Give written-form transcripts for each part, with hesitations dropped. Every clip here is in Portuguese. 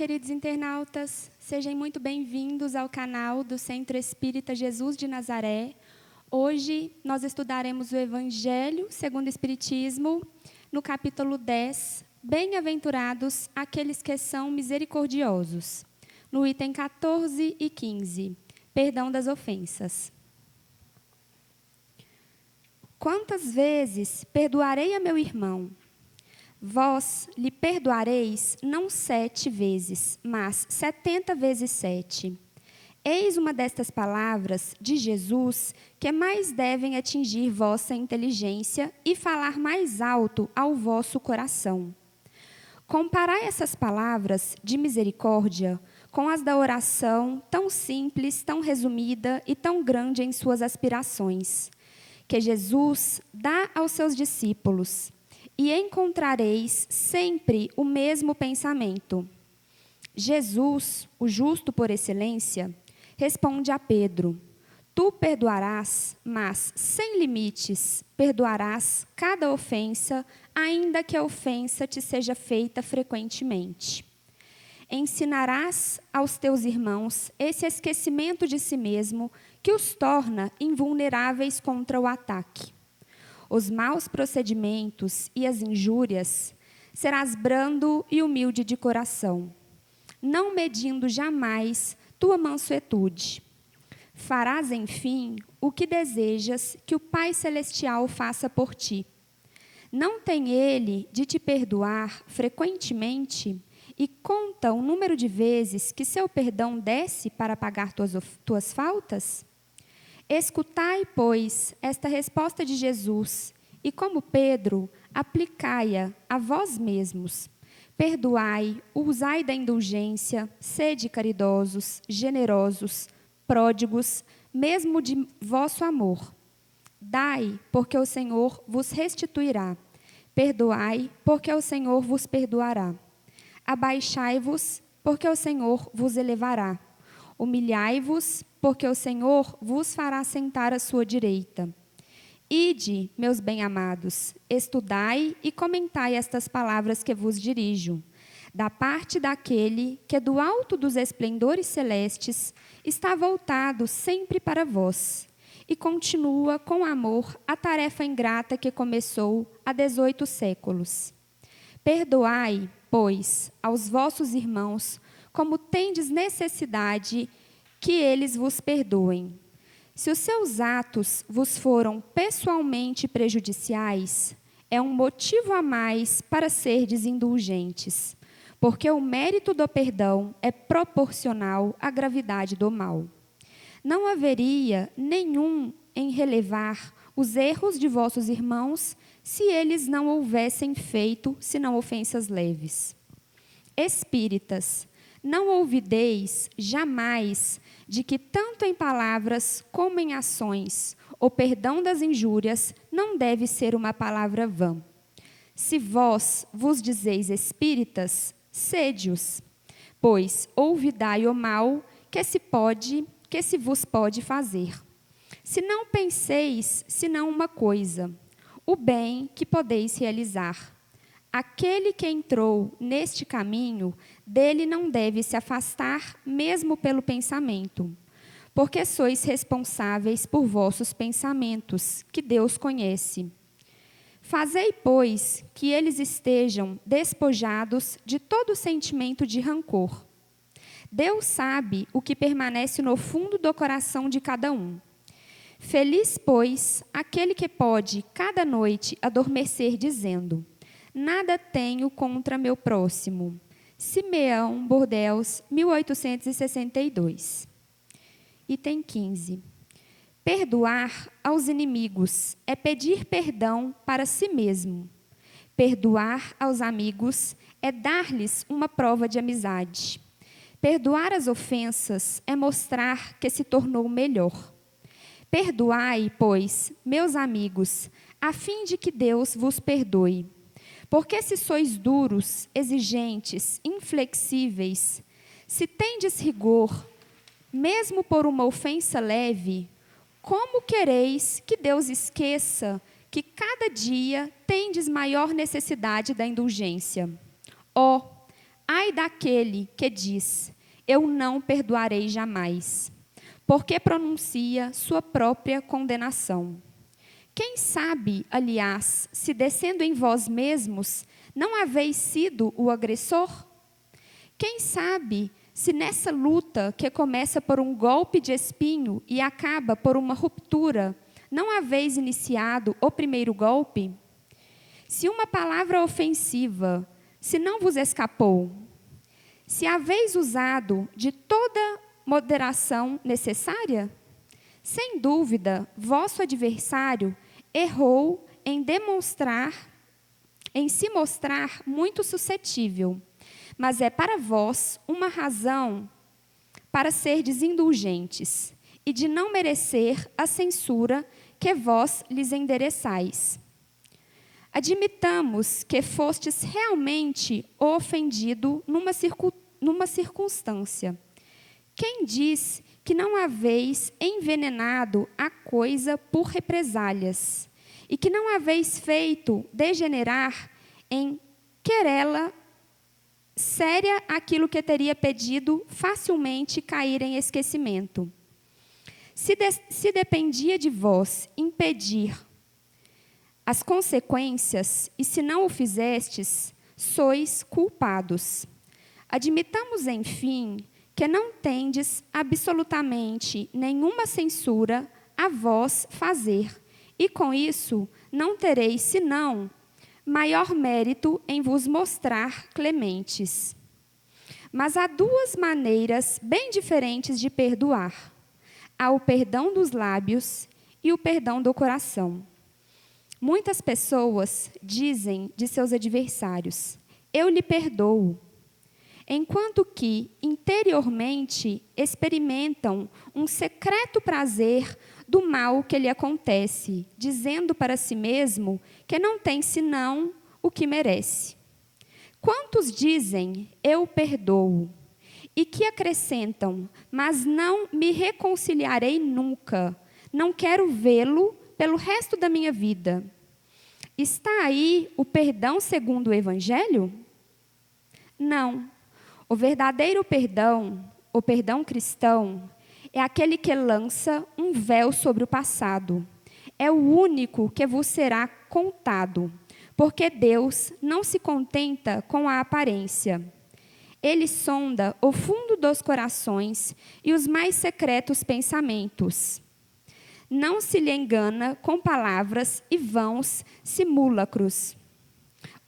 queridos internautas, sejam muito bem-vindos ao canal do Centro Espírita Jesus de Nazaré. Hoje nós estudaremos o Evangelho segundo o Espiritismo, no capítulo 10, Bem-aventurados aqueles que são misericordiosos, no item 14 e 15, Perdão das ofensas. Quantas vezes perdoarei a meu irmão? Vós lhe perdoareis não 7 vezes, mas 70 vezes 7. Eis uma destas palavras de Jesus que mais devem atingir vossa inteligência e falar mais alto ao vosso coração. Comparai essas palavras de misericórdia com as da oração, tão simples, tão resumida e tão grande em suas aspirações, que Jesus dá aos seus discípulos. E encontrareis sempre o mesmo pensamento. Jesus, o justo por excelência, responde a Pedro: Tu perdoarás, mas sem limites, perdoarás cada ofensa, ainda que a ofensa te seja feita frequentemente. Ensinarás aos teus irmãos esse esquecimento de si mesmo que os torna invulneráveis contra o ataque. Os maus procedimentos e as injúrias, serás brando e humilde de coração, não medindo jamais tua mansuetude. Farás, enfim, o que desejas que o Pai Celestial faça por ti. Não tem Ele de te perdoar frequentemente e conta o número de vezes que seu perdão desce para pagar tuas faltas? Escutai, pois, esta resposta de Jesus, e como Pedro, aplicai-a a vós mesmos. Perdoai, usai da indulgência, sede caridosos, generosos, pródigos, mesmo de vosso amor. Dai, porque o Senhor vos restituirá. Perdoai, porque o Senhor vos perdoará. Abaixai-vos, porque o Senhor vos elevará. Humilhai-vos, porque o Senhor vos fará sentar à sua direita. Ide, meus bem-amados, estudai e comentai estas palavras que vos dirijo, da parte daquele que do alto dos esplendores celestes está voltado sempre para vós, e continua com amor a tarefa ingrata que começou há 18 séculos. Perdoai, pois, aos vossos irmãos, como tendes necessidade que eles vos perdoem. Se os seus atos vos foram pessoalmente prejudiciais, é um motivo a mais para serdes indulgentes, porque o mérito do perdão é proporcional à gravidade do mal. Não haveria nenhum em relevar os erros de vossos irmãos se eles não houvessem feito senão ofensas leves. Espíritas, não ouvideis jamais de que tanto em palavras como em ações o perdão das injúrias não deve ser uma palavra vã. Se vós vos dizeis espíritas, sede-os, pois olvidai o mal que se vos pode fazer. Se não penseis senão uma coisa, o bem que podeis realizar. Aquele que entrou neste caminho, dele não deve se afastar, mesmo pelo pensamento, porque sois responsáveis por vossos pensamentos, que Deus conhece. Fazei, pois, que eles estejam despojados de todo sentimento de rancor. Deus sabe o que permanece no fundo do coração de cada um. Feliz, pois, aquele que pode, cada noite, adormecer dizendo: Nada tenho contra meu próximo. Simeão Bordeaux, 1862. Item 15. Perdoar aos inimigos é pedir perdão para si mesmo. Perdoar aos amigos é dar-lhes uma prova de amizade. Perdoar as ofensas é mostrar que se tornou melhor. Perdoai, pois, meus amigos, a fim de que Deus vos perdoe. Porque se sois duros, exigentes, inflexíveis, se tendes rigor, mesmo por uma ofensa leve, como quereis que Deus esqueça que cada dia tendes maior necessidade da indulgência? Ai daquele que diz: eu não perdoarei jamais, porque pronuncia sua própria condenação. Quem sabe, aliás, se descendo em vós mesmos, não haveis sido o agressor? Quem sabe, se nessa luta que começa por um golpe de espinho e acaba por uma ruptura, não haveis iniciado o primeiro golpe? Se uma palavra ofensiva, se não vos escapou, se haveis usado de toda moderação necessária, sem dúvida, vosso adversário errou em se mostrar muito suscetível, mas é para vós uma razão para serdes indulgentes e de não merecer a censura que vós lhes endereçais. Admitamos que fostes realmente o ofendido numa circunstância. Quem diz que não haveis envenenado a coisa por represálias e que não haveis feito degenerar em querela séria aquilo que teria pedido facilmente cair em esquecimento? Se dependia de vós impedir as consequências, e se não o fizestes, sois culpados. Admitamos, enfim, que não tendes absolutamente nenhuma censura a vós fazer, e com isso não tereis, senão, maior mérito em vos mostrar clementes. Mas há duas maneiras bem diferentes de perdoar. Há o perdão dos lábios e o perdão do coração. Muitas pessoas dizem de seus adversários: eu lhe perdoo, enquanto que, interiormente, experimentam um secreto prazer do mal que lhe acontece, dizendo para si mesmo que não tem senão o que merece. Quantos dizem, eu perdoo, e que acrescentam, mas não me reconciliarei nunca, não quero vê-lo pelo resto da minha vida? Está aí o perdão segundo o Evangelho? Não. O verdadeiro perdão, o perdão cristão, é aquele que lança um véu sobre o passado. É o único que vos será contado, porque Deus não se contenta com a aparência. Ele sonda o fundo dos corações e os mais secretos pensamentos. Não se lhe engana com palavras e vãos simulacros.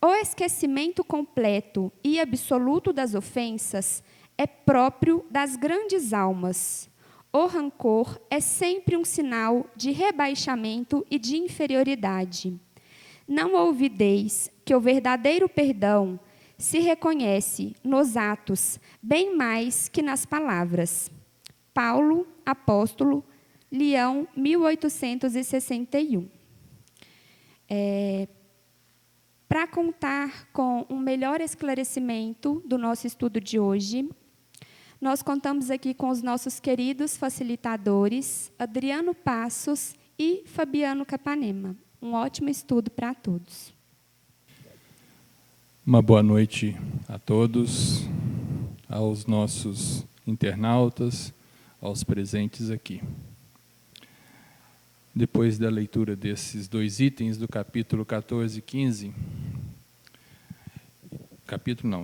O esquecimento completo e absoluto das ofensas é próprio das grandes almas. O rancor é sempre um sinal de rebaixamento e de inferioridade. Não ouvideis que o verdadeiro perdão se reconhece nos atos, bem mais que nas palavras. Paulo, apóstolo, Leão, 1861. Para contar com um melhor esclarecimento do nosso estudo de hoje, nós contamos aqui com os nossos queridos facilitadores, Adriano Passos e Fabiano Capanema. Um ótimo estudo para todos. Uma boa noite a todos, aos nossos internautas, aos presentes aqui. Depois da leitura desses dois itens do capítulo 14 e 15,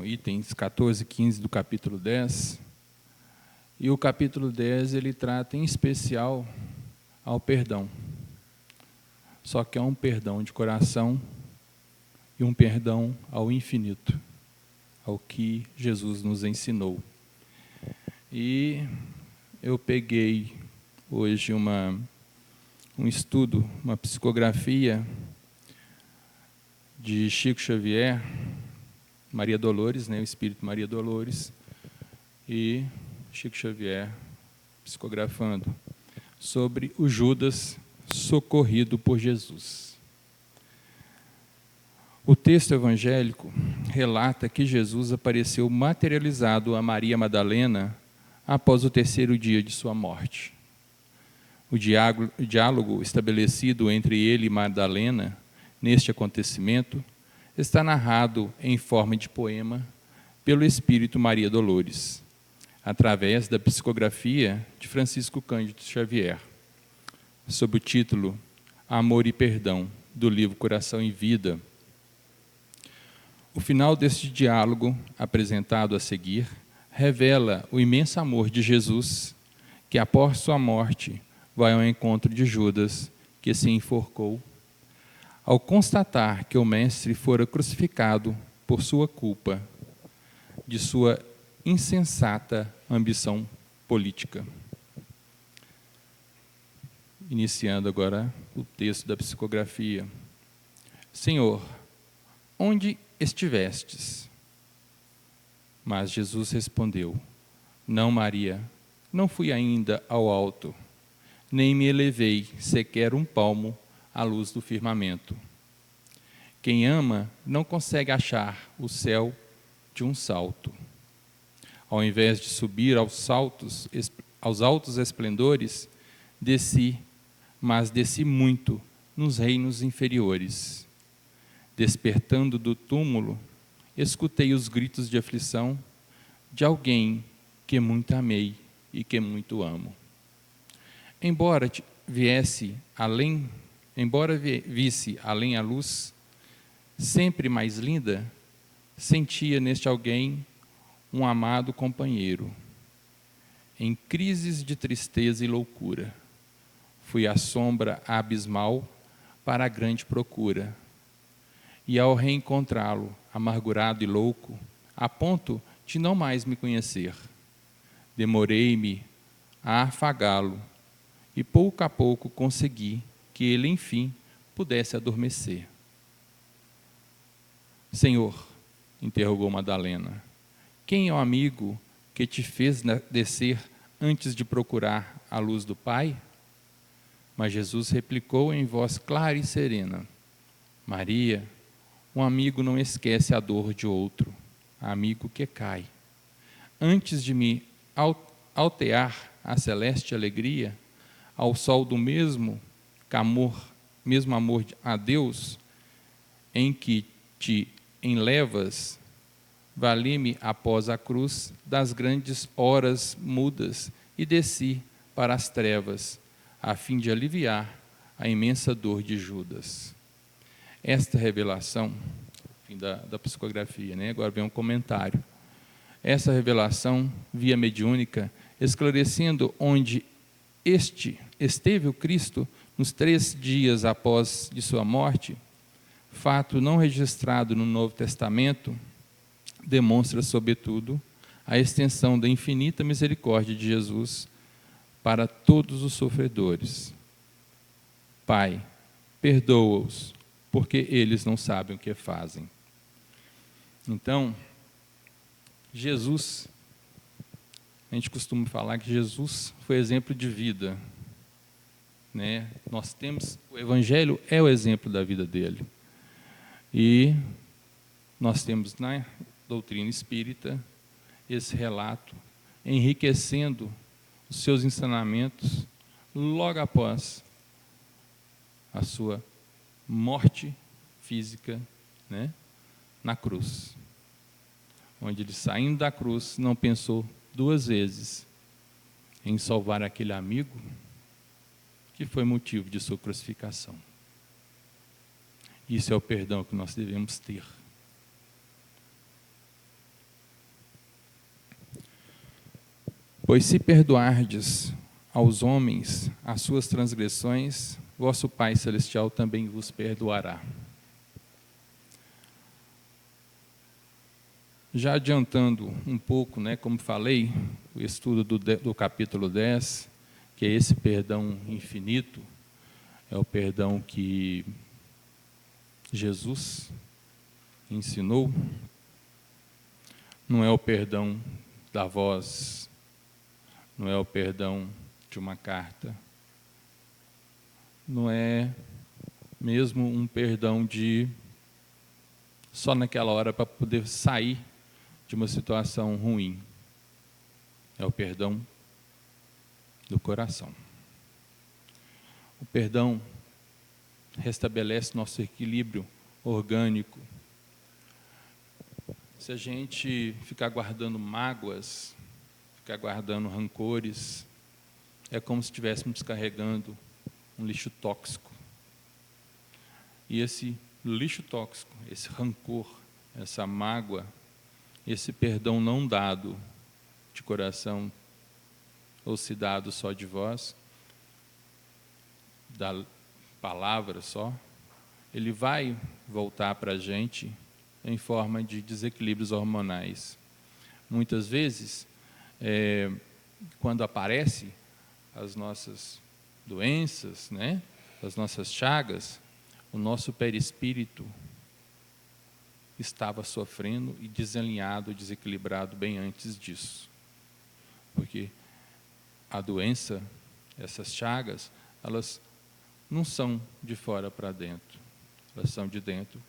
itens 14 e 15 do capítulo 10, e o capítulo 10 ele trata em especial ao perdão. Só que é um perdão de coração e um perdão ao infinito, ao que Jesus nos ensinou. E eu peguei hoje um estudo, uma psicografia de Chico Xavier, Maria Dolores, o Espírito Maria Dolores, e Chico Xavier psicografando sobre o Judas socorrido por Jesus. O texto evangélico relata que Jesus apareceu materializado a Maria Madalena após o terceiro dia de sua morte. O diálogo estabelecido entre ele e Madalena, neste acontecimento, está narrado em forma de poema pelo Espírito Maria Dolores, através da psicografia de Francisco Cândido Xavier, sob o título Amor e Perdão, do livro Coração e Vida. O final deste diálogo, apresentado a seguir, revela o imenso amor de Jesus, que após sua morte vai ao encontro de Judas, que se enforcou, ao constatar que o Mestre fora crucificado por sua culpa, de sua insensata ambição política. Iniciando agora o texto da psicografia. Senhor, onde estivestes? Mas Jesus respondeu: Não, Maria, não fui ainda ao alto, nem me elevei sequer um palmo à luz do firmamento. Quem ama não consegue achar o céu de um salto. Ao invés de subir aos altos esplendores, desci, mas desci muito nos reinos inferiores. Despertando do túmulo, escutei os gritos de aflição de alguém que muito amei e que muito amo. Embora visse além a luz, sempre mais linda, sentia neste alguém um amado companheiro. Em crises de tristeza e loucura, fui à sombra abismal para a grande procura. E ao reencontrá-lo, amargurado e louco, a ponto de não mais me conhecer, demorei-me a afagá-lo e pouco a pouco consegui que ele, enfim, pudesse adormecer. Senhor, interrogou Madalena, quem é o amigo que te fez descer antes de procurar a luz do Pai? Mas Jesus replicou em voz clara e serena: Maria, um amigo não esquece a dor de outro, amigo que cai. Antes de me altear a celeste alegria, ao sol do mesmo amor a Deus, em que te enlevas, vali-me após a cruz das grandes horas mudas e desci para as trevas, a fim de aliviar a imensa dor de Judas. Esta revelação, fim da psicografia, né? Agora vem um comentário. Essa revelação, via mediúnica, esclarecendo onde esteve o Cristo nos 3 dias após de sua morte, fato não registrado no Novo Testamento, demonstra, sobretudo, a extensão da infinita misericórdia de Jesus para todos os sofredores. Pai, perdoa-os, porque eles não sabem o que fazem. Então, Jesus, a gente costuma falar que Jesus foi exemplo de vida, né? Nós temos, o Evangelho é o exemplo da vida dele. E nós temos na doutrina espírita esse relato enriquecendo os seus ensinamentos logo após a sua morte física, né, na cruz, onde ele, saindo da cruz, não pensou 2 vezes em salvar aquele amigo que foi motivo de sua crucificação. Isso é o perdão que nós devemos ter. Pois se perdoardes aos homens as suas transgressões, vosso Pai Celestial também vos perdoará. Já adiantando um pouco, né, como falei, o estudo do capítulo 10, que é esse perdão infinito, é o perdão que Jesus ensinou, não é o perdão da voz, não é o perdão de uma carta, não é mesmo um perdão de só naquela hora para poder sair de uma situação ruim. É o perdão do coração. O perdão restabelece nosso equilíbrio orgânico, Se a gente ficar guardando mágoas, ficar guardando rancores, é como se estivéssemos descarregando um lixo tóxico. E esse lixo tóxico, esse rancor, essa mágoa, esse perdão não dado de coração, ou se dado só de voz, da palavra só, ele vai voltar para a gente em forma de desequilíbrios hormonais. Muitas vezes, quando aparecem as nossas doenças, né, as nossas chagas, o nosso perispírito estava sofrendo e desalinhado, desequilibrado bem antes disso. Porque a doença, essas chagas, elas não são de fora para dentro, elas são de dentro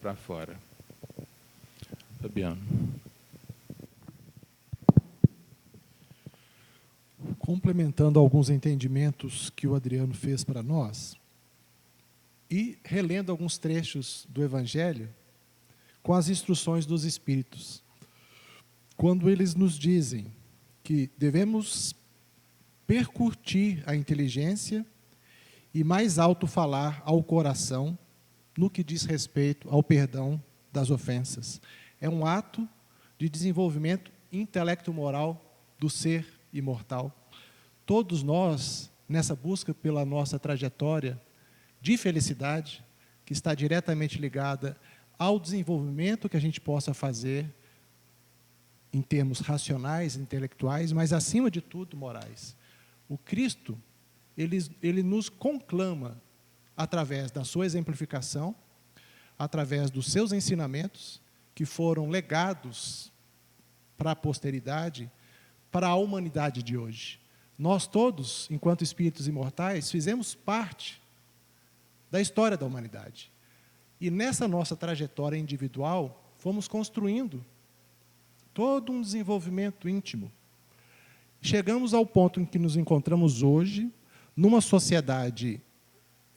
para fora. Fabiano. Complementando alguns entendimentos que o Adriano fez para nós, e relendo alguns trechos do Evangelho com as instruções dos Espíritos, quando eles nos dizem que devemos percutir a inteligência e mais alto falar ao coração no que diz respeito ao perdão das ofensas. É um ato de desenvolvimento intelecto-moral do ser imortal. Todos nós, nessa busca pela nossa trajetória de felicidade, que está diretamente ligada ao desenvolvimento que a gente possa fazer em termos racionais, intelectuais, mas, acima de tudo, morais. O Cristo, ele nos conclama, através da sua exemplificação, através dos seus ensinamentos, que foram legados para a posteridade, para a humanidade de hoje. Nós todos, enquanto espíritos imortais, fizemos parte da história da humanidade. E nessa nossa trajetória individual, fomos construindo todo um desenvolvimento íntimo. Chegamos ao ponto em que nos encontramos hoje, numa sociedade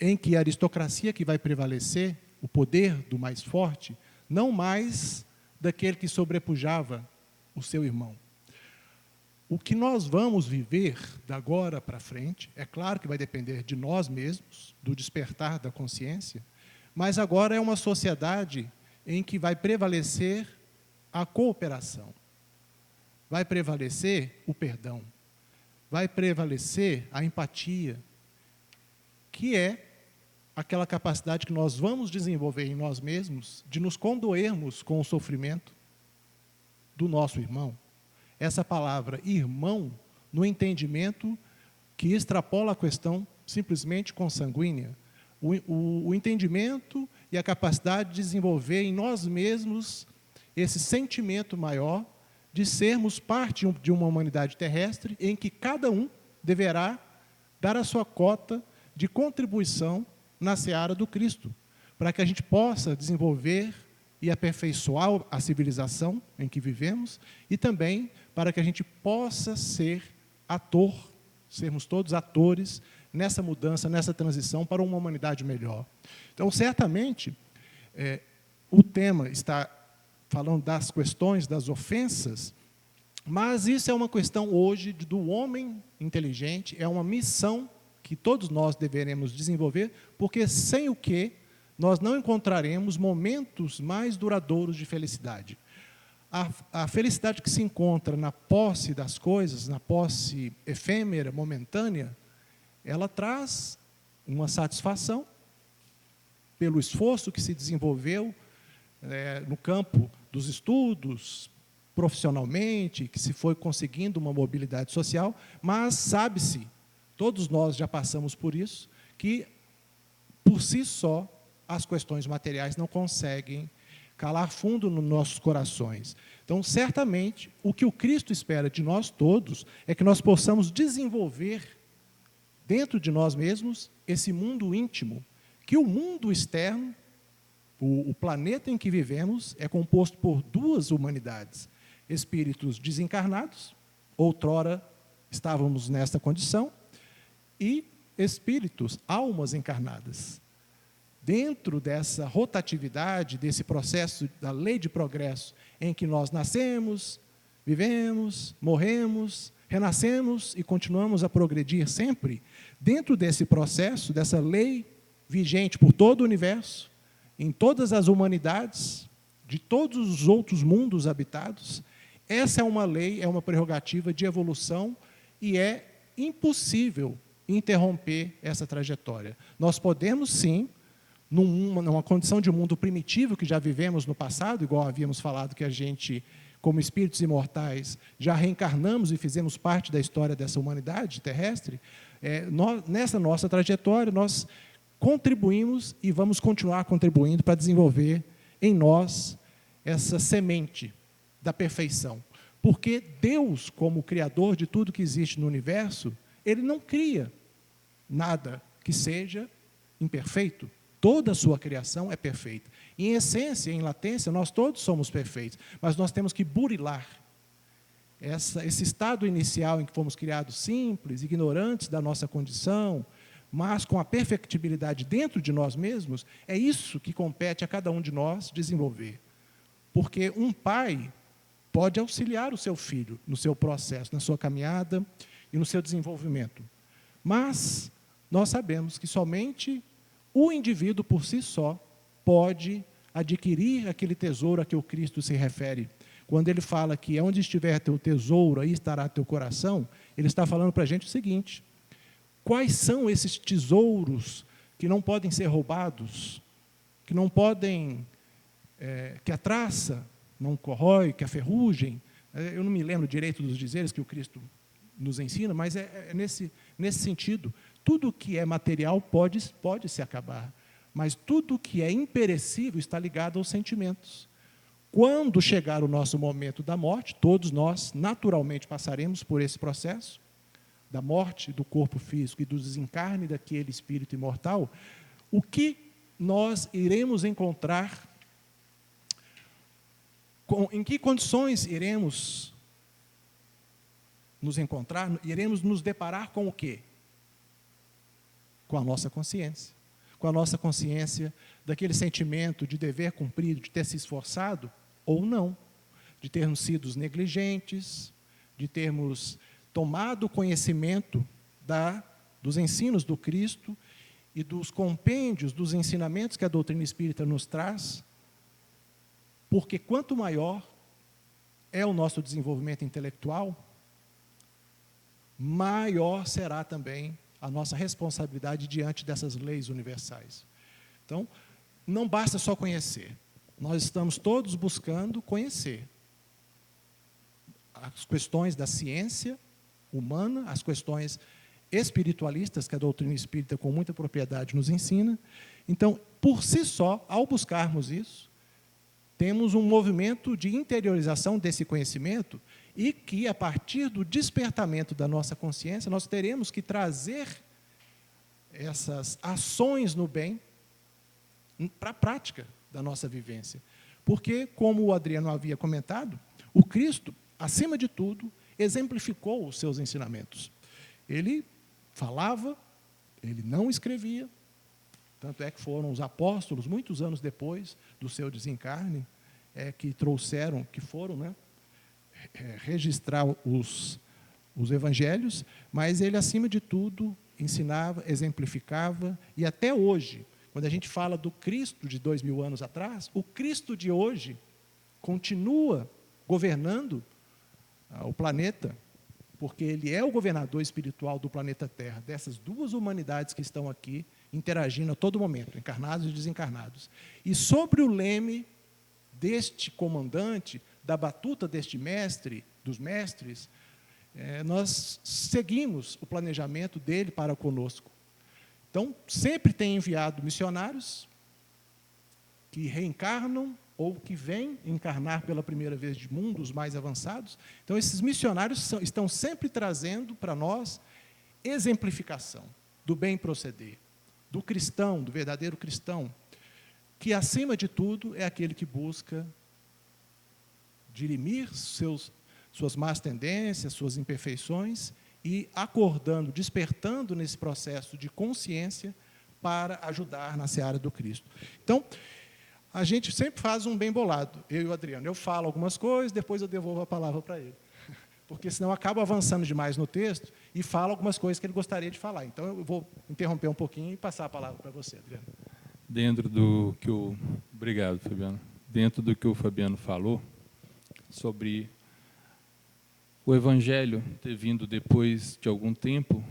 em que a aristocracia que vai prevalecer, o poder do mais forte, não mais daquele que sobrepujava o seu irmão. O que nós vamos viver da agora para frente, é claro que vai depender de nós mesmos, do despertar da consciência, mas agora é uma sociedade em que vai prevalecer a cooperação, vai prevalecer o perdão, vai prevalecer a empatia, que é aquela capacidade que nós vamos desenvolver em nós mesmos de nos condoermos com o sofrimento do nosso irmão. Essa palavra irmão, no entendimento que extrapola a questão simplesmente consanguínea, o entendimento e a capacidade de desenvolver em nós mesmos esse sentimento maior de sermos parte de uma humanidade terrestre em que cada um deverá dar a sua cota de contribuição na seara do Cristo, para que a gente possa desenvolver e aperfeiçoar a civilização em que vivemos e também para que a gente possa ser ator, sermos todos atores nessa mudança, nessa transição para uma humanidade melhor. Então, certamente, o tema está falando das questões, das ofensas, mas isso é uma questão hoje do homem inteligente, é uma missão que todos nós deveremos desenvolver, porque sem o que nós não encontraremos momentos mais duradouros de felicidade. A felicidade que se encontra na posse das coisas, na posse efêmera, momentânea, ela traz uma satisfação pelo esforço que se desenvolveu no campo dos estudos, profissionalmente, que se foi conseguindo uma mobilidade social, mas sabe-se, todos nós já passamos por isso, que por si só as questões materiais não conseguem calar fundo nos nossos corações. Então, certamente, o que o Cristo espera de nós todos é que nós possamos desenvolver dentro de nós mesmos esse mundo íntimo, que o mundo externo, o planeta em que vivemos, é composto por duas humanidades, espíritos desencarnados, outrora estávamos nesta condição, e espíritos, almas encarnadas. dentro dessa rotatividade, desse processo da lei de progresso, em que nós nascemos, vivemos, morremos, renascemos e continuamos a progredir sempre, dentro desse processo, dessa lei vigente por todo o universo, em todas as humanidades, de todos os outros mundos habitados, essa é uma lei, é uma prerrogativa de evolução e é impossível interromper essa trajetória. Nós podemos, sim, numa condição de mundo primitivo que já vivemos no passado, igual havíamos falado que a gente, como espíritos imortais, já reencarnamos e fizemos parte da história dessa humanidade terrestre, nessa nossa trajetória, nós contribuímos e vamos continuar contribuindo para desenvolver em nós essa semente da perfeição. Porque Deus, como Criador de tudo que existe no universo, Ele não cria nada que seja imperfeito. Toda a sua criação é perfeita. Em essência, em latência, nós todos somos perfeitos, mas nós temos que burilar esse estado inicial em que fomos criados simples, ignorantes da nossa condição, mas com a perfectibilidade dentro de nós mesmos. É isso que compete a cada um de nós desenvolver. Porque um pai pode auxiliar o seu filho no seu processo, na sua caminhada e no seu desenvolvimento. Mas nós sabemos que somente o indivíduo por si só pode adquirir aquele tesouro a que o Cristo se refere. Quando ele fala que onde estiver teu tesouro, aí estará teu coração, ele está falando para a gente o seguinte: quais são esses tesouros que não podem ser roubados, que não podem, que a traça não corrói, que a ferrugem, eu não me lembro direito dos dizeres que o Cristo nos ensina, mas é nesse sentido. Tudo que é material pode se acabar, mas tudo que é imperecível está ligado aos sentimentos. Quando chegar o nosso momento da morte, todos nós naturalmente passaremos por esse processo, da morte do corpo físico e do desencarne daquele espírito imortal. O que nós iremos encontrar, em que condições iremos nos encontrar, iremos nos deparar com o quê? Com a nossa consciência. Com a nossa consciência daquele sentimento de dever cumprido, de ter se esforçado ou não, de termos sido negligentes, de termos tomado conhecimento dos ensinos do Cristo e dos compêndios, dos ensinamentos que a doutrina espírita nos traz, porque quanto maior é o nosso desenvolvimento intelectual, maior será também a nossa responsabilidade diante dessas leis universais. Então, não basta só conhecer. Nós estamos todos buscando conhecer as questões da ciência humana, as questões espiritualistas que a doutrina espírita com muita propriedade nos ensina. Então, por si só, ao buscarmos isso, temos um movimento de interiorização desse conhecimento e que, a partir do despertamento da nossa consciência, nós teremos que trazer essas ações no bem para a prática da nossa vivência. Porque, como o Adriano havia comentado, o Cristo, acima de tudo, exemplificou os seus ensinamentos. Ele falava, ele não escrevia, tanto é que foram os apóstolos, muitos anos depois do seu desencarne, que trouxeram, que foram registrar os evangelhos, mas ele, acima de tudo, ensinava, exemplificava, e até hoje, quando a gente fala do Cristo de 2000 anos atrás, o Cristo de hoje continua governando o planeta, porque ele é o governador espiritual do planeta Terra, dessas duas humanidades que estão aqui, interagindo a todo momento, encarnados e desencarnados. E sobre o leme deste comandante, da batuta deste mestre, dos mestres, nós seguimos o planejamento dele para conosco. Então, sempre tem enviado missionários que reencarnam ou que vêm encarnar pela primeira vez de mundos mais avançados. Então, esses missionários estão sempre trazendo para nós exemplificação do bem proceder, do cristão, do verdadeiro cristão, que, acima de tudo, é aquele que busca dirimir suas más tendências, suas imperfeições, e acordando, despertando nesse processo de consciência para ajudar na seara do Cristo. Então, a gente sempre faz um bem bolado, eu e o Adriano. Eu falo algumas coisas, depois eu devolvo a palavra para ele. Porque senão eu acabo avançando demais no texto e falo algumas coisas que ele gostaria de falar. Então, eu vou interromper um pouquinho e passar a palavra para você, Adriano. Dentro do que o... Obrigado, Fabiano. Dentro do que o Fabiano falou sobre o Evangelho ter vindo depois de algum tempo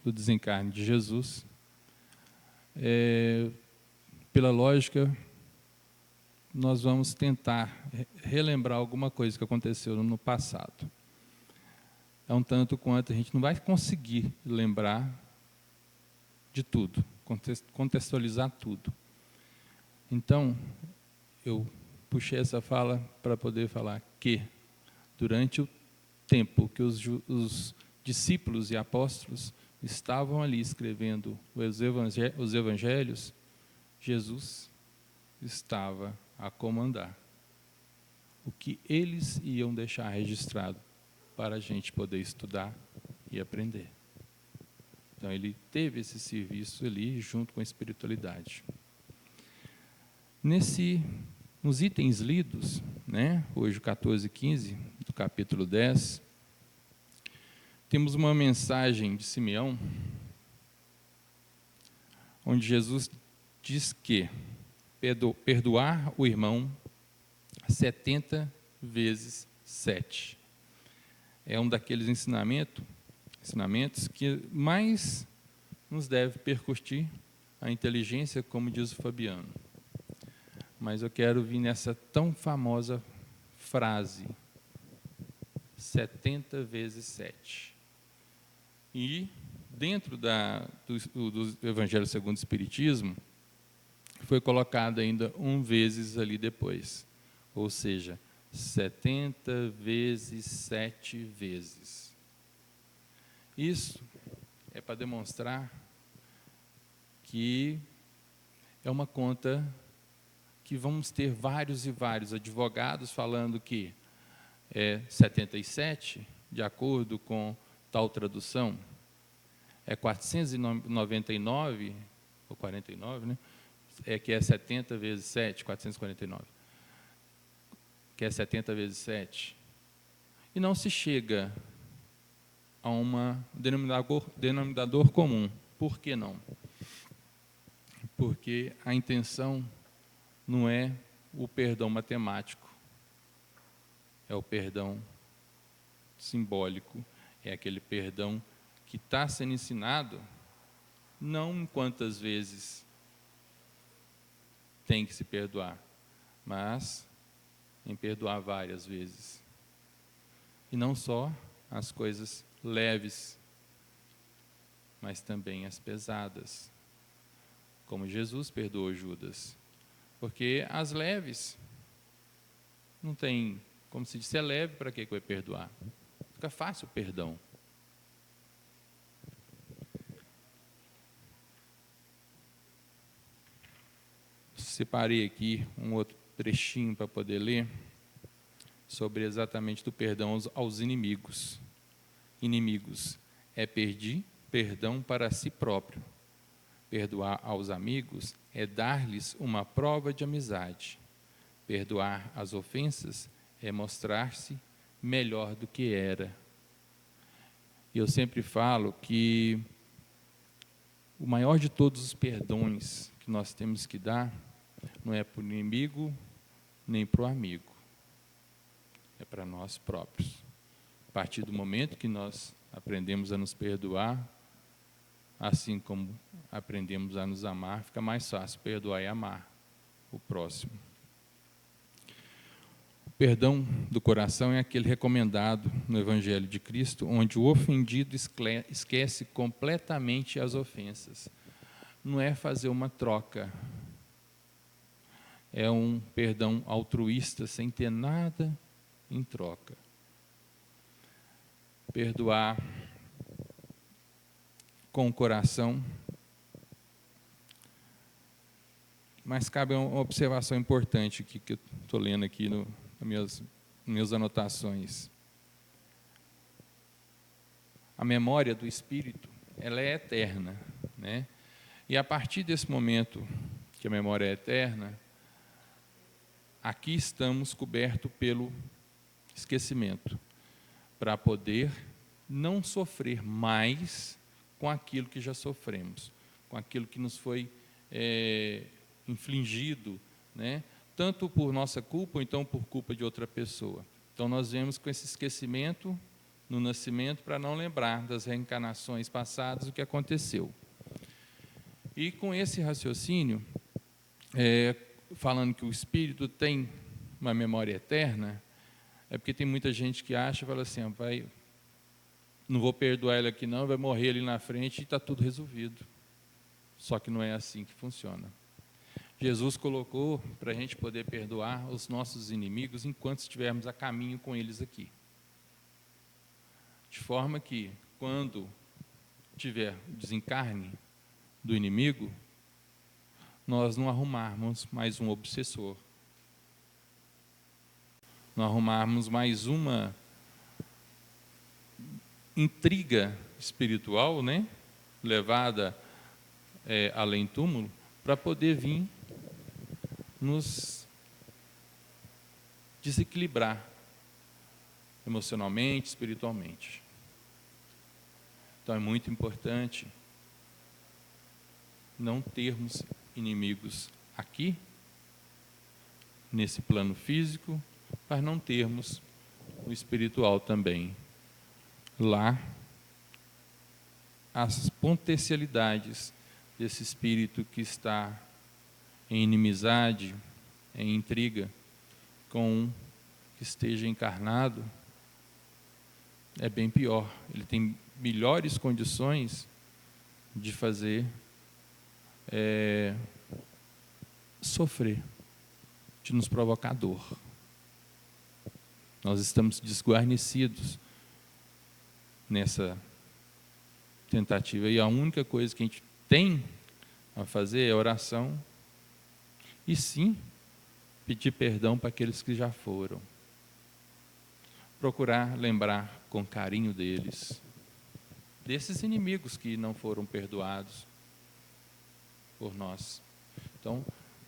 do desencarne de Jesus, pela lógica, nós vamos tentar relembrar alguma coisa que aconteceu no passado. É um tanto quanto a gente não vai conseguir lembrar de tudo, contextualizar tudo. Então, eu puxei essa fala para poder falar que, durante o tempo que os discípulos e apóstolos estavam ali escrevendo os evangelhos, Jesus estava a comandar o que eles iam deixar registrado para a gente poder estudar e aprender. Então, ele teve esse serviço ali junto com a espiritualidade. Nos itens lidos, né, hoje 14 e 15 do capítulo 10, temos uma mensagem de Simeão, onde Jesus diz que perdoar o irmão 70 vezes 7. É um daqueles ensinamentos que mais nos deve percutir a inteligência, como diz o Fabiano. Mas eu quero vir nessa tão famosa frase, 70 vezes 7. E, dentro do Evangelho segundo o Espiritismo, foi colocado ainda 1 vezes ali depois. Ou seja, 70 vezes 7 vezes. Isso é para demonstrar que é uma conta que vamos ter vários e vários advogados falando que é 77, de acordo com tal tradução, é 499, ou 49, né? Que é 70 vezes 7, 449, que é 70 vezes 7. E não se chega a um denominador comum. Por que não? Porque a intenção não é o perdão matemático, é o perdão simbólico, é aquele perdão que está sendo ensinado, não em quantas vezes tem que se perdoar, mas em perdoar várias vezes. E não só as coisas leves, mas também as pesadas, como Jesus perdoou Judas. Porque as leves, não tem, como se diz, é leve, para que vai perdoar? Fica fácil o perdão. Separei aqui um outro trechinho para poder ler, sobre exatamente do perdão aos inimigos. Inimigos é pedir perdão para si próprio. Perdoar aos amigos é dar-lhes uma prova de amizade. Perdoar as ofensas é mostrar-se melhor do que era. E eu sempre falo que o maior de todos os perdões que nós temos que dar não é para o inimigo nem para o amigo, é para nós próprios. A partir do momento que nós aprendemos a nos perdoar, assim como aprendemos a nos amar, fica mais fácil perdoar e amar o próximo. O perdão do coração é aquele recomendado no Evangelho de Cristo, onde o ofendido esquece completamente as ofensas. Não é fazer uma troca, é um perdão altruísta, sem ter nada em troca. Perdoar com o coração. Mas cabe uma observação importante aqui, que eu estou lendo aqui nas minhas anotações. A memória do Espírito, ela é eterna, né? E a partir desse momento, que a memória é eterna, aqui estamos cobertos pelo esquecimento, para poder não sofrer mais com aquilo que já sofremos, com aquilo que nos foi infligido, né? Tanto por nossa culpa, ou então por culpa de outra pessoa. Então, nós vemos com esse esquecimento no nascimento para não lembrar das reencarnações passadas, o que aconteceu. E com esse raciocínio, falando que o espírito tem uma memória eterna, é porque tem muita gente que acha, fala assim, não vou perdoar ele aqui não, vai morrer ali na frente e está tudo resolvido. Só que não é assim que funciona. Jesus colocou para a gente poder perdoar os nossos inimigos enquanto estivermos a caminho com eles aqui. De forma que, quando tiver o desencarne do inimigo, nós não arrumarmos mais um obsessor, não arrumarmos mais uma intriga espiritual, né, levada além túmulo, para poder vir nos desequilibrar emocionalmente, espiritualmente. Então é muito importante não termos inimigos aqui, nesse plano físico, para não termos o espiritual também. Lá, as potencialidades desse espírito que está em inimizade, em intriga com um que esteja encarnado, é bem pior. Ele tem melhores condições de fazer sofrer, de nos provocar dor. Nós estamos desguarnecidos nessa tentativa, e a única coisa que a gente tem a fazer é oração, e sim, pedir perdão para aqueles que já foram. Procurar lembrar com carinho deles, desses inimigos que não foram perdoados por nós. Então,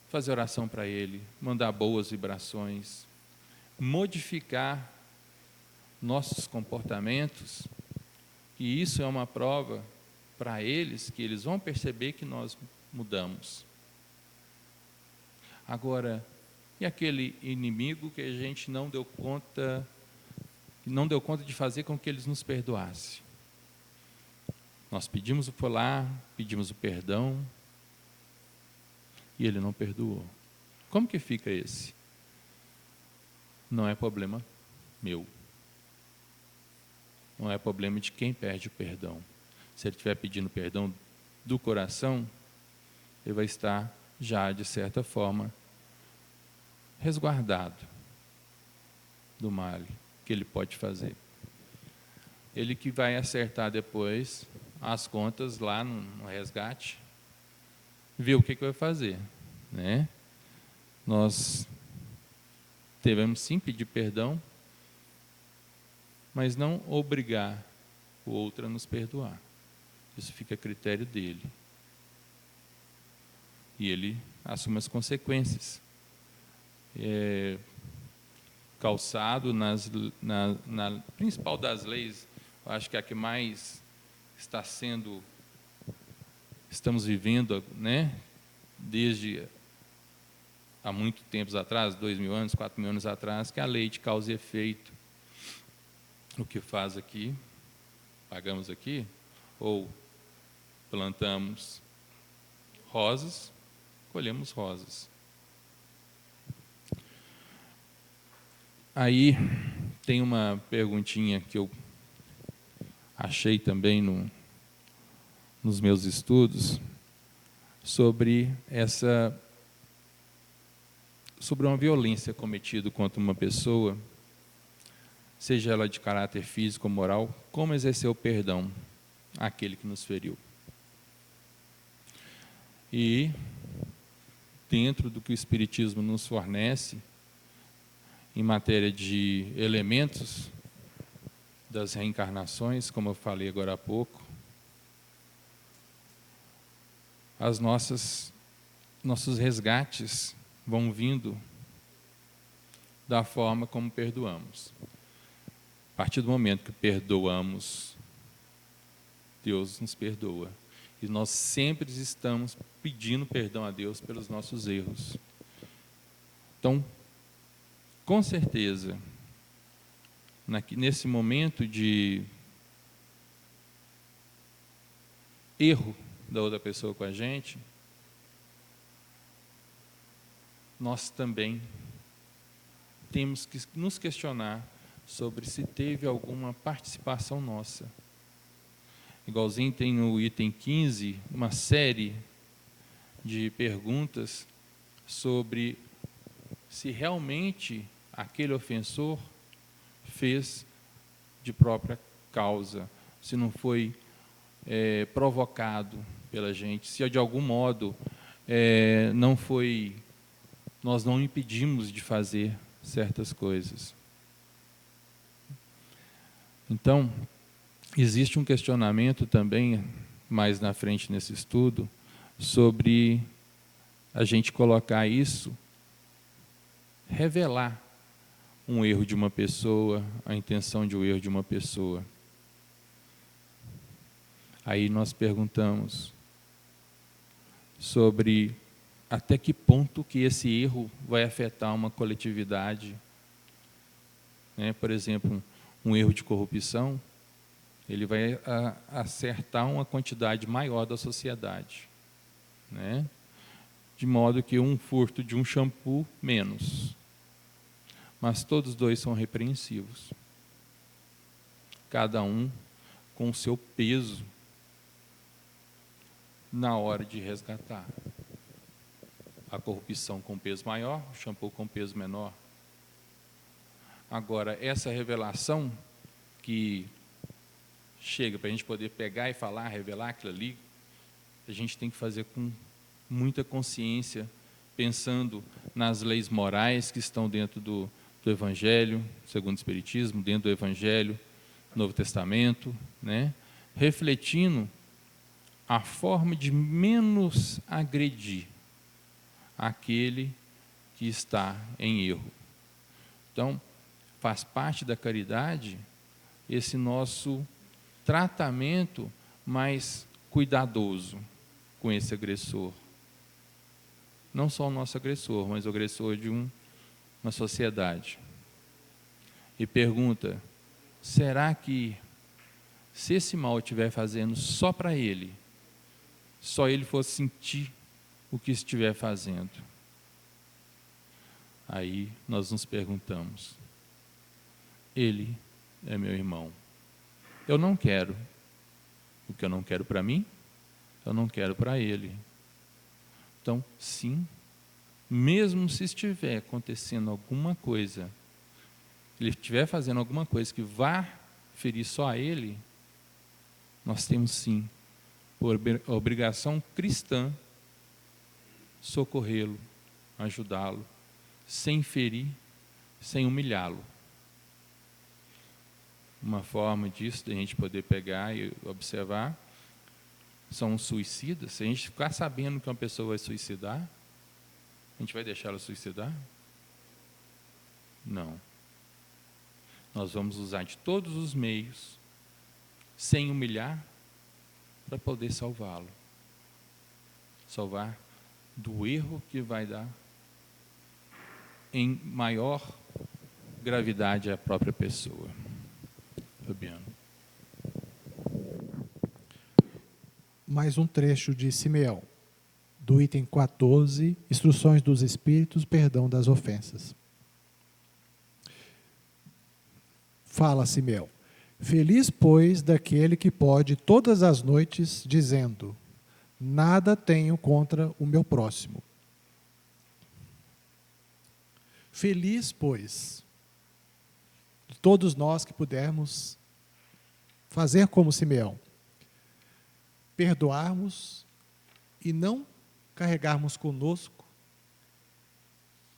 fazer oração para ele, mandar boas vibrações, modificar nossos comportamentos, e isso é uma prova para eles, que eles vão perceber que nós mudamos. Agora, e aquele inimigo que a gente não deu conta de fazer com que eles nos perdoassem? Nós pedimos pedimos o perdão, e ele não perdoou. Como que fica esse? Não é problema meu. Não é problema de quem perde o perdão. Se ele estiver pedindo perdão do coração, ele vai estar já, de certa forma, resguardado do mal que ele pode fazer. Ele que vai acertar depois as contas lá no resgate, ver o que vai fazer, né? Nós devemos sim pedir perdão, mas não obrigar o outro a nos perdoar. Isso fica a critério dele. E ele assume as consequências. Calçado na principal das leis, eu acho que a que mais estamos vivendo, né, desde há muito tempos atrás, 2.000 anos, 4.000 anos atrás, que é a lei de causa e efeito. O que faz aqui, pagamos aqui, ou plantamos rosas, colhemos rosas. Aí tem uma perguntinha que eu achei também nos meus estudos sobre uma violência cometida contra uma pessoa, seja ela de caráter físico ou moral, como exercer o perdão àquele que nos feriu. E, dentro do que o Espiritismo nos fornece, em matéria de elementos das reencarnações, como eu falei agora há pouco, nossos resgates vão vindo da forma como perdoamos. A partir do momento que perdoamos, Deus nos perdoa. E nós sempre estamos pedindo perdão a Deus pelos nossos erros. Então, com certeza, nesse momento de erro da outra pessoa com a gente, nós também temos que nos questionar sobre se teve alguma participação nossa. Igualzinho tem no item 15 uma série de perguntas sobre se realmente aquele ofensor fez de própria causa, se não foi provocado pela gente, se de algum modo nós não impedimos de fazer certas coisas. Então, existe um questionamento também, mais na frente nesse estudo, sobre a gente colocar isso, revelar um erro de uma pessoa, a intenção de um erro de uma pessoa. Aí nós perguntamos sobre até que ponto que esse erro vai afetar uma coletividade. Por exemplo, um erro de corrupção, ele vai acertar uma quantidade maior da sociedade, de modo que um furto de um shampoo, menos. Mas todos dois são repreensivos. Cada um com o seu peso na hora de resgatar. A corrupção com peso maior, o shampoo com peso menor. Agora, essa revelação que chega para a gente poder pegar e falar, revelar aquilo ali, a gente tem que fazer com muita consciência, pensando nas leis morais que estão dentro do Evangelho, segundo o Espiritismo, dentro do Evangelho, Novo Testamento, refletindo a forma de menos agredir aquele que está em erro. Então, faz parte da caridade esse nosso tratamento mais cuidadoso com esse agressor. Não só o nosso agressor, mas o agressor de uma sociedade. E pergunta, será que se esse mal estiver fazendo só para ele, só ele for sentir o que estiver fazendo? Aí nós nos perguntamos, ele é meu irmão. Eu não quero. O que eu não quero para mim, eu não quero para ele. Então, sim, mesmo se estiver acontecendo alguma coisa, ele estiver fazendo alguma coisa que vá ferir só a ele, nós temos sim, por obrigação cristã, socorrê-lo, ajudá-lo, sem ferir, sem humilhá-lo. Uma forma disso, de a gente poder pegar e observar, são os suicidas. Se a gente ficar sabendo que uma pessoa vai suicidar, a gente vai deixar ela suicidar? Não. Nós vamos usar de todos os meios, sem humilhar, para poder salvá-lo. Salvar do erro que vai dar em maior gravidade à própria pessoa. Fabiano. Mais um trecho de Simeão, do item 14, Instruções dos Espíritos, Perdão das Ofensas. Fala Simeão, feliz, pois, daquele que pode todas as noites, dizendo, nada tenho contra o meu próximo. Feliz, pois, de todos nós que pudermos fazer como Simeão, perdoarmos e não carregarmos conosco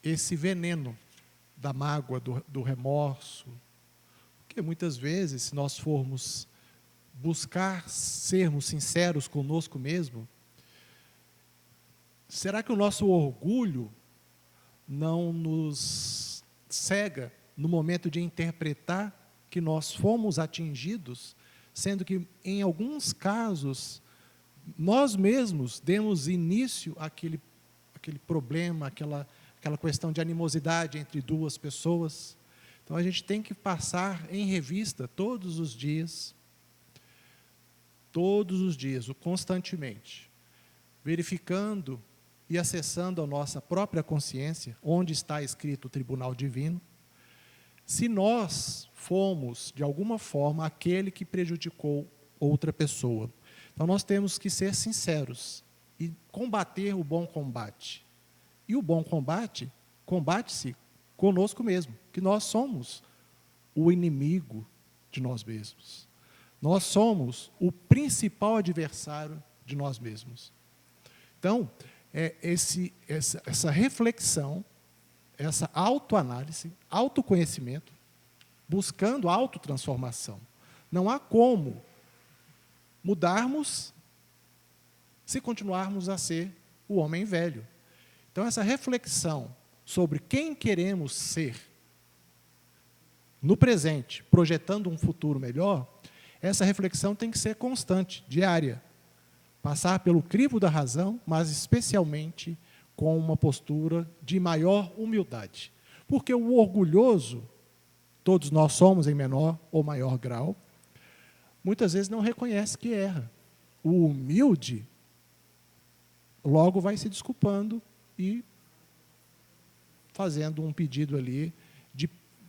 esse veneno da mágoa, do remorso, porque muitas vezes, se nós formos buscar sermos sinceros conosco mesmo, será que o nosso orgulho não nos cega no momento de interpretar que nós fomos atingidos, sendo que, em alguns casos, nós mesmos demos início àquele problema, aquela questão de animosidade entre duas pessoas? Então, a gente tem que passar em revista todos os dias, constantemente, verificando e acessando a nossa própria consciência, onde está escrito o tribunal divino, se nós fomos, de alguma forma, aquele que prejudicou outra pessoa. Então, nós temos que ser sinceros e combater o bom combate. E o bom combate, combate-se conosco mesmo, que nós somos o inimigo de nós mesmos. Nós somos o principal adversário de nós mesmos. Então, essa reflexão, essa autoanálise, autoconhecimento, buscando autotransformação. Não há como mudarmos se continuarmos a ser o homem velho. Então, essa reflexão sobre quem queremos ser no presente, projetando um futuro melhor, essa reflexão tem que ser constante, diária. Passar pelo crivo da razão, mas especialmente com uma postura de maior humildade. Porque o orgulhoso, todos nós somos em menor ou maior grau, muitas vezes não reconhece que erra. O humilde logo vai se desculpando e fazendo um pedido ali,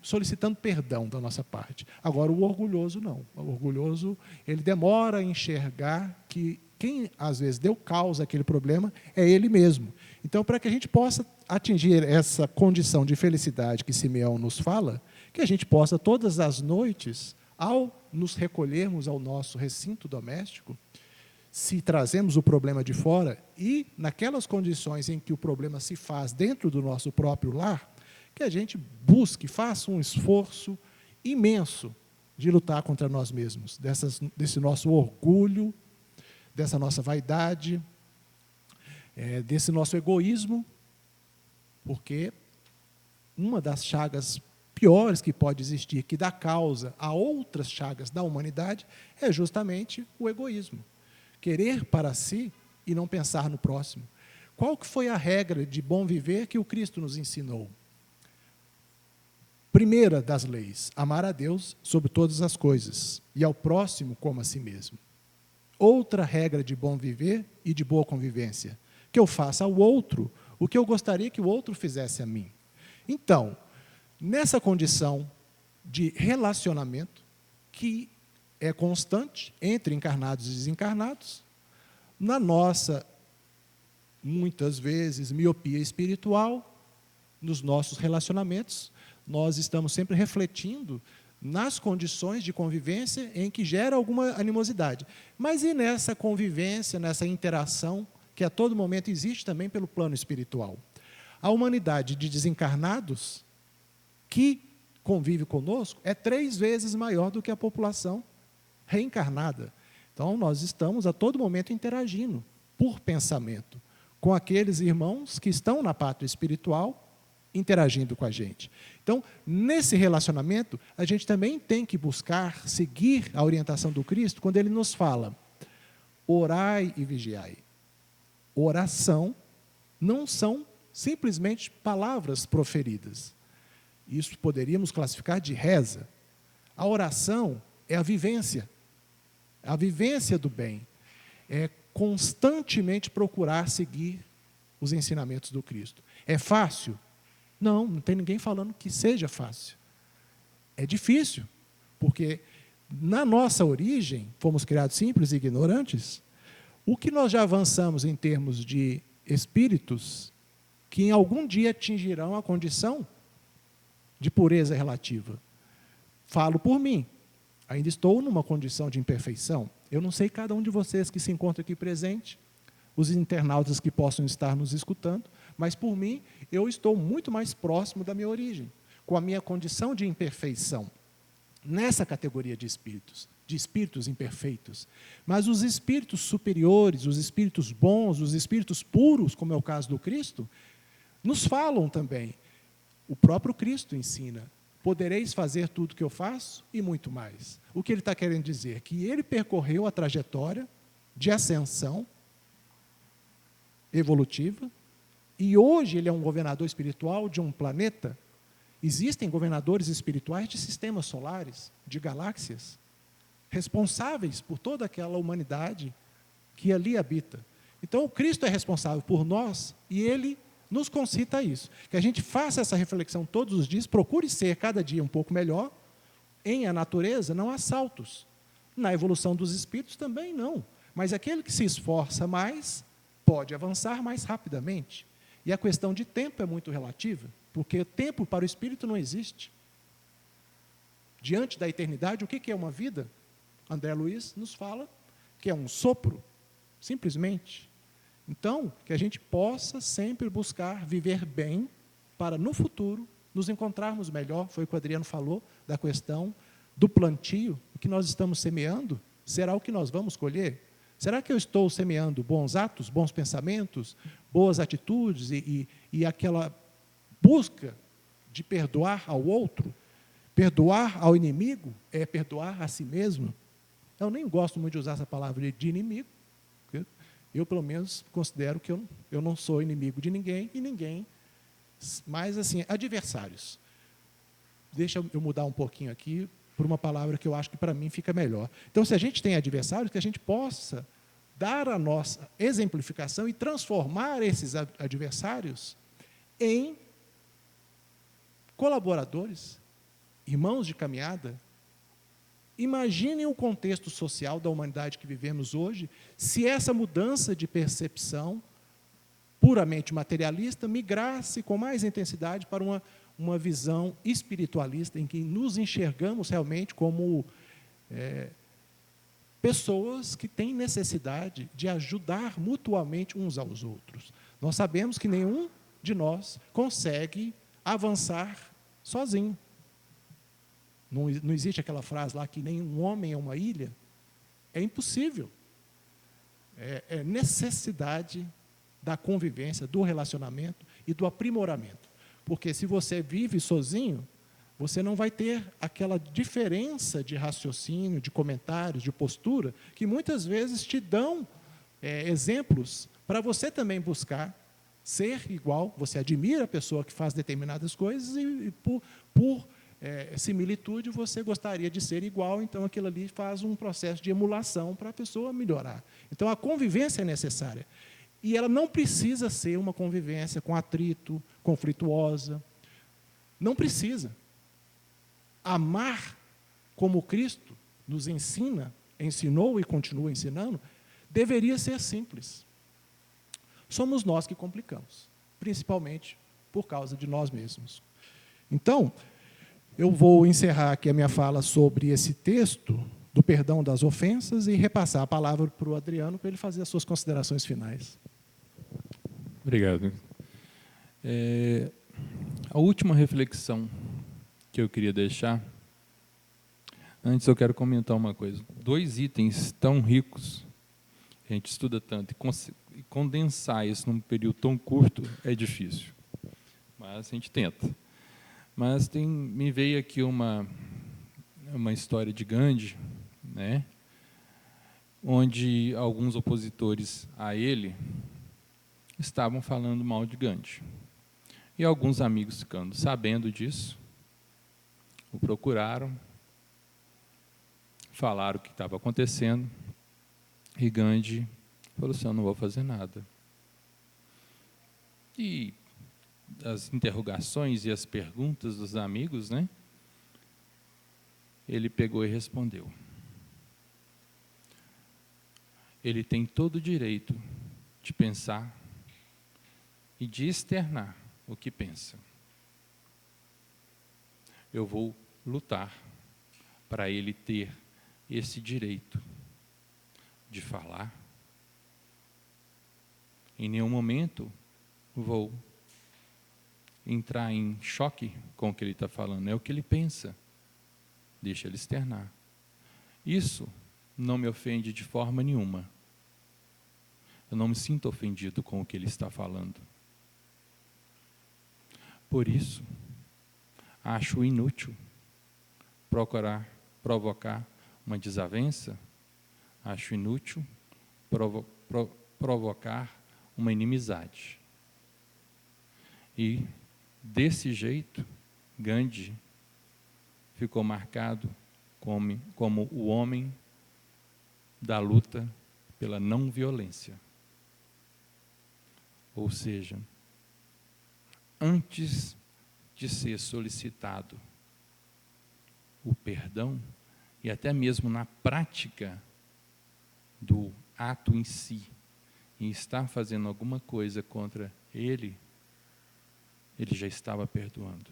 solicitando perdão da nossa parte. Agora, o orgulhoso não. O orgulhoso, ele demora a enxergar que quem, às vezes, deu causa àquele problema é ele mesmo. Então, para que a gente possa atingir essa condição de felicidade que Simeão nos fala, que a gente possa, todas as noites, ao nos recolhermos ao nosso recinto doméstico, se trazemos o problema de fora e, naquelas condições em que o problema se faz dentro do nosso próprio lar, que a gente busque, faça um esforço imenso de lutar contra nós mesmos, desse nosso orgulho, dessa nossa vaidade, desse nosso egoísmo, porque uma das chagas piores que pode existir, que dá causa a outras chagas da humanidade, é justamente o egoísmo. Querer para si e não pensar no próximo. Qual que foi a regra de bom viver que o Cristo nos ensinou? Primeira das leis, amar a Deus sobre todas as coisas e ao próximo como a si mesmo. Outra regra de bom viver e de boa convivência, que eu faça ao outro o que eu gostaria que o outro fizesse a mim. Então, nessa condição de relacionamento, que é constante entre encarnados e desencarnados, na nossa, muitas vezes, miopia espiritual, nos nossos relacionamentos, nós estamos sempre refletindo nas condições de convivência em que gera alguma animosidade. Mas e nessa convivência, nessa interação, que a todo momento existe também pelo plano espiritual? A humanidade de desencarnados que convive conosco é 3 vezes maior do que a população reencarnada. Então, nós estamos a todo momento interagindo, por pensamento, com aqueles irmãos que estão na pátria espiritual, interagindo com a gente. Então, nesse relacionamento, a gente também tem que buscar seguir a orientação do Cristo quando ele nos fala: orai e vigiai. Oração não são simplesmente palavras proferidas. Isso poderíamos classificar de reza. A oração é a vivência do bem. É constantemente procurar seguir os ensinamentos do Cristo. É fácil? Não tem ninguém falando que seja fácil. É difícil, porque na nossa origem, fomos criados simples e ignorantes. O que nós já avançamos em termos de espíritos que em algum dia atingirão a condição de pureza relativa? Falo por mim, ainda estou numa condição de imperfeição. Eu não sei cada um de vocês que se encontra aqui presente, os internautas que possam estar nos escutando, mas por mim, eu estou muito mais próximo da minha origem, com a minha condição de imperfeição, nessa categoria de espíritos. de espíritos imperfeitos. Mas os espíritos superiores, os espíritos bons, os espíritos puros, como é o caso do Cristo, nos falam também. O próprio Cristo ensina: podereis fazer tudo o que eu faço e muito mais. O que ele está querendo dizer? Que ele percorreu a trajetória de ascensão evolutiva, e hoje ele é um governador espiritual de um planeta. Existem governadores espirituais de sistemas solares, de galáxias, responsáveis por toda aquela humanidade que ali habita. Então, o Cristo é responsável por nós, e ele nos concita isso. Que a gente faça essa reflexão todos os dias, procure ser cada dia um pouco melhor. Em a natureza não há saltos. Na evolução dos espíritos também não. Mas aquele que se esforça mais, pode avançar mais rapidamente. E a questão de tempo é muito relativa, porque tempo para o espírito não existe. Diante da eternidade, o que é uma vida? André Luiz nos fala que é um sopro, simplesmente. Então, que a gente possa sempre buscar viver bem, para no futuro nos encontrarmos melhor. Foi o que o Adriano falou, da questão do plantio. O que nós estamos semeando será o que nós vamos colher. Será que eu estou semeando bons atos, bons pensamentos, boas atitudes e aquela busca de perdoar ao outro? Perdoar ao inimigo é perdoar a si mesmo. Eu nem gosto muito de usar essa palavra de inimigo. Eu, pelo menos, considero que eu não sou inimigo de ninguém e ninguém, mas, assim, adversários. Deixa eu mudar um pouquinho aqui por uma palavra que eu acho que, para mim, fica melhor. Então, se a gente tem adversários, que a gente possa dar a nossa exemplificação e transformar esses adversários em colaboradores, irmãos de caminhada. Imaginem o contexto social da humanidade que vivemos hoje, se essa mudança de percepção puramente materialista migrasse com mais intensidade para uma visão espiritualista, em que nos enxergamos realmente como pessoas que têm necessidade de ajudar mutuamente uns aos outros. Nós sabemos que nenhum de nós consegue avançar sozinho. Não existe aquela frase lá que nenhum homem é uma ilha. É impossível. É necessidade da convivência, do relacionamento e do aprimoramento. Porque se você vive sozinho, você não vai ter aquela diferença de raciocínio, de comentários, de postura, que muitas vezes te dão exemplos para você também buscar ser igual. Você admira a pessoa que faz determinadas coisas e por similitude, você gostaria de ser igual, então aquilo ali faz um processo de emulação para a pessoa melhorar. Então, a convivência é necessária. E ela não precisa ser uma convivência com atrito, conflituosa. Não precisa. Amar como Cristo nos ensinou e continua ensinando, deveria ser simples. Somos nós que complicamos, principalmente por causa de nós mesmos. Então, eu vou encerrar aqui a minha fala sobre esse texto do perdão das ofensas e repassar a palavra para o Adriano para ele fazer as suas considerações finais. Obrigado. A última reflexão que eu queria deixar, antes eu quero comentar uma coisa. 2 itens tão ricos, a gente estuda tanto, e condensar isso num período tão curto é difícil, mas a gente tenta. Mas me veio aqui uma história de Gandhi, né, onde alguns opositores a ele estavam falando mal de Gandhi. E alguns amigos, ficando sabendo disso, o procuraram, falaram o que estava acontecendo, e Gandhi falou assim: eu não vou fazer nada. E as interrogações e as perguntas dos amigos, né, ele pegou e respondeu: ele tem todo o direito de pensar e de externar o que pensa. Eu vou lutar para ele ter esse direito de falar. Em nenhum momento vou entrar em choque com o que ele está falando. É o que ele pensa. Deixa ele externar. Isso não me ofende de forma nenhuma. Eu não me sinto ofendido com o que ele está falando. Por isso, acho inútil provocar uma desavença, acho inútil provocar uma inimizade. E, desse jeito, Gandhi ficou marcado como o homem da luta pela não violência. Ou seja, antes de ser solicitado o perdão, e até mesmo na prática do ato em si, em estar fazendo alguma coisa contra ele, ele já estava perdoando.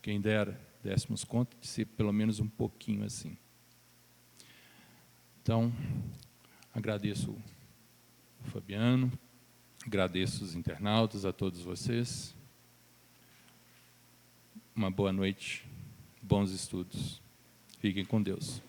Quem dera, dessemos conta de ser pelo menos um pouquinho assim. Então, agradeço o Fabiano, agradeço os internautas, a todos vocês. Uma boa noite, bons estudos. Fiquem com Deus.